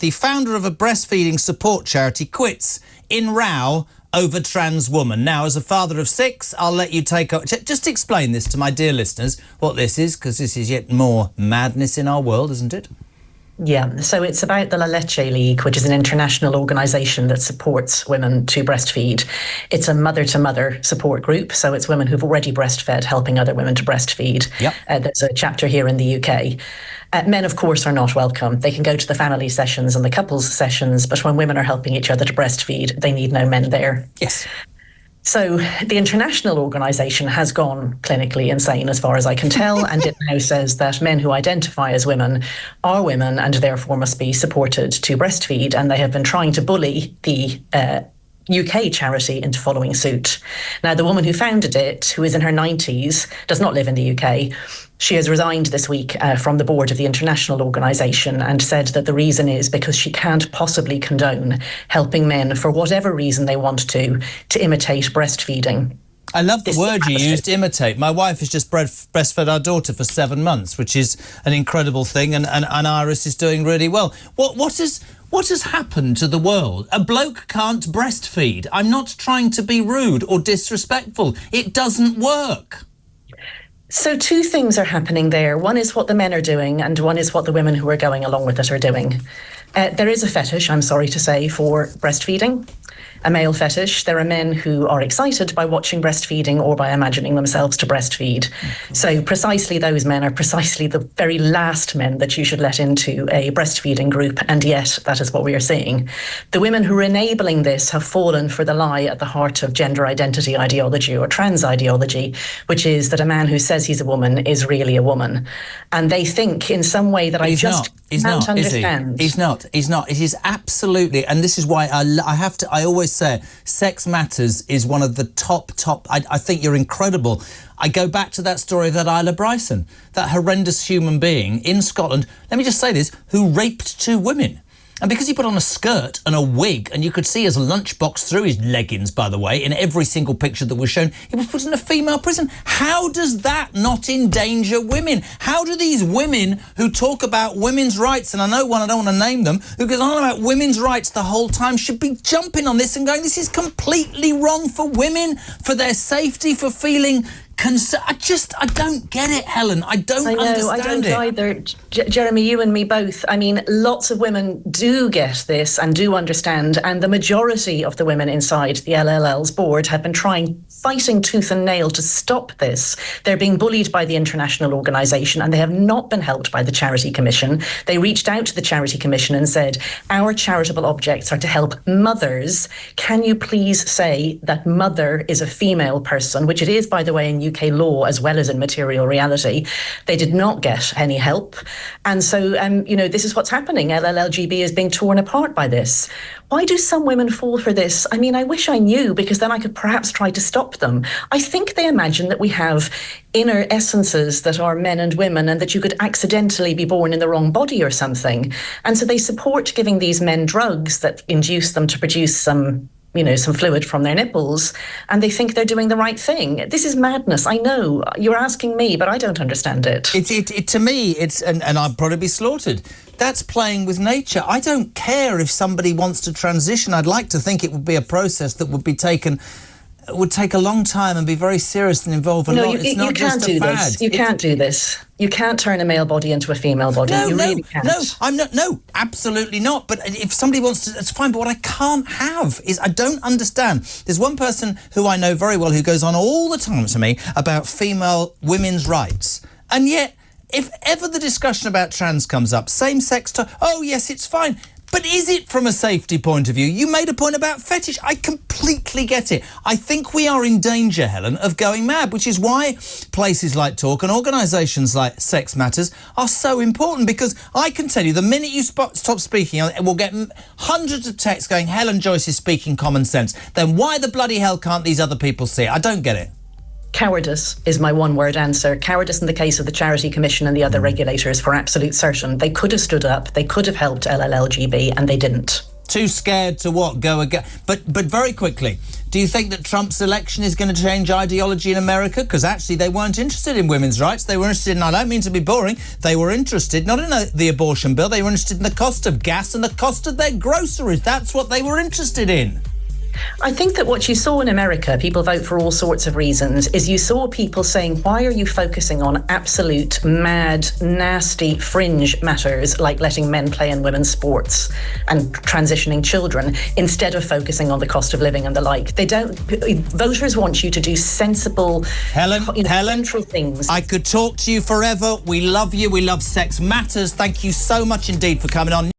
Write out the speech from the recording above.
The founder of a breastfeeding support charity quits in row over trans woman. Now, as a father of 6, I'll let you take up. Just explain this to my dear listeners, what this is, because this is yet more madness in our world, isn't it? Yeah, so it's about the Leche League, which is an international organisation that supports women to breastfeed. It's a mother-to-mother support group, so it's women who've already breastfed helping other women to breastfeed. Yep. There's a chapter here in the UK. Men, of course, are not welcome. They can go to the family sessions and the couples sessions, but when women are helping each other to breastfeed, they need no men there. Yes. So the international organisation has gone clinically insane as far as I can tell, and it now says that men who identify as women are women and therefore must be supported to breastfeed, and they have been trying to bully the UK charity into following suit. Now, the woman who founded it, who is in her 90s, does not live in the UK. She has resigned this week from the board of the international organisation and said that the reason is because she can't possibly condone helping men, for whatever reason they want to imitate breastfeeding. I love the word you used, imitate. My wife has just breastfed our daughter for 7 months, which is an incredible thing, and Iris is doing really well. What has happened to the world? A bloke can't breastfeed. I'm not trying to be rude or disrespectful. It doesn't work. So 2 things are happening there. One is what the men are doing, and one is what the women who are going along with it are doing. There is a fetish, I'm sorry to say, for breastfeeding. A male fetish. There are men who are excited by watching breastfeeding or by imagining themselves to breastfeed. Mm-hmm. So precisely those men are precisely the very last men that you should let into a breastfeeding group, and yet that is what we are seeing. The women who are enabling this have fallen for the lie at the heart of gender identity ideology or trans ideology, which is that a man who says he's a woman is really a woman. And they think in some way that I just can't understand. He's not. It is absolutely, and this is why I always say sex matters is one of the top. I think you're incredible. I go back to that story of that Isla Bryson, that horrendous human being in Scotland, let me just say this, who raped 2 women. And because he put on a skirt and a wig, and you could see his lunchbox through his leggings, by the way, in every single picture that was shown, he was put in a female prison. How does that not endanger women? How do these women who talk about women's rights, and I know one, I don't want to name them, who goes on about women's rights the whole time, should be jumping on this and going, this is completely wrong for women, for their safety, for feeling I don't get it, Helen. I don't understand I don't it. either. Jeremy, you and me both. I mean, lots of women do get this and do understand, and the majority of the women inside the LLL's board have been fighting tooth and nail to stop this. They're being bullied by the international organisation, and they have not been helped by the Charity Commission. They reached out to the Charity Commission and said, our charitable objects are to help mothers. Can you please say that mother is a female person, which it is, by the way, in UK law as well as in material reality. They did not get any help. And so, this is what's happening. LLLGB is being torn apart by this. Why do some women fall for this? I mean, I wish I knew, because then I could perhaps try to stop them. I think they imagine that we have inner essences that are men and women, and that you could accidentally be born in the wrong body or something. And so they support giving these men drugs that induce them to produce some fluid from their nipples, and they think they're doing the right thing. This is madness. I know you're asking me, but I don't understand it. To me, it's and I'd probably be slaughtered. That's playing with nature. I don't care if somebody wants to transition. I'd like to think it would be a process that would take a long time and be very serious and involve a lot. It's not just a fad. You can't do this. You can't turn a male body into a female body. You really can't. No, absolutely not. But if somebody wants to, that's fine. But what I can't have is, I don't understand. There's one person who I know very well who goes on all the time to me about women's rights. And yet, if ever the discussion about trans comes up, same-sex, oh yes, it's fine. But is it from a safety point of view? You made a point about fetish. I completely get it. I think we are in danger, Helen, of going mad, which is why places like Talk and organisations like Sex Matters are so important, because I can tell you the minute you stop speaking, we'll get hundreds of texts going, Helen Joyce is speaking common sense. Then why the bloody hell can't these other people see it? I don't get it. Cowardice is my one-word answer. Cowardice in the case of the Charity Commission and the other regulators, for absolute certain. They could have stood up, they could have helped LLLGB, and they didn't. Too scared to what? Go again? But very quickly, do you think that Trump's election is going to change ideology in America? Because actually they weren't interested in women's rights. They were interested in, I don't mean to be boring, they were interested not in the abortion bill, they were interested in the cost of gas and the cost of their groceries. That's what they were interested in. I think that what you saw in America, people vote for all sorts of reasons, is you saw people saying, why are you focusing on absolute, mad, nasty, fringe matters like letting men play in women's sports and transitioning children, instead of focusing on the cost of living and the like? They don't. Voters want you to do sensible, Helen, central things. I could talk to you forever. We love you. We love Sex Matters. Thank you so much indeed for coming on.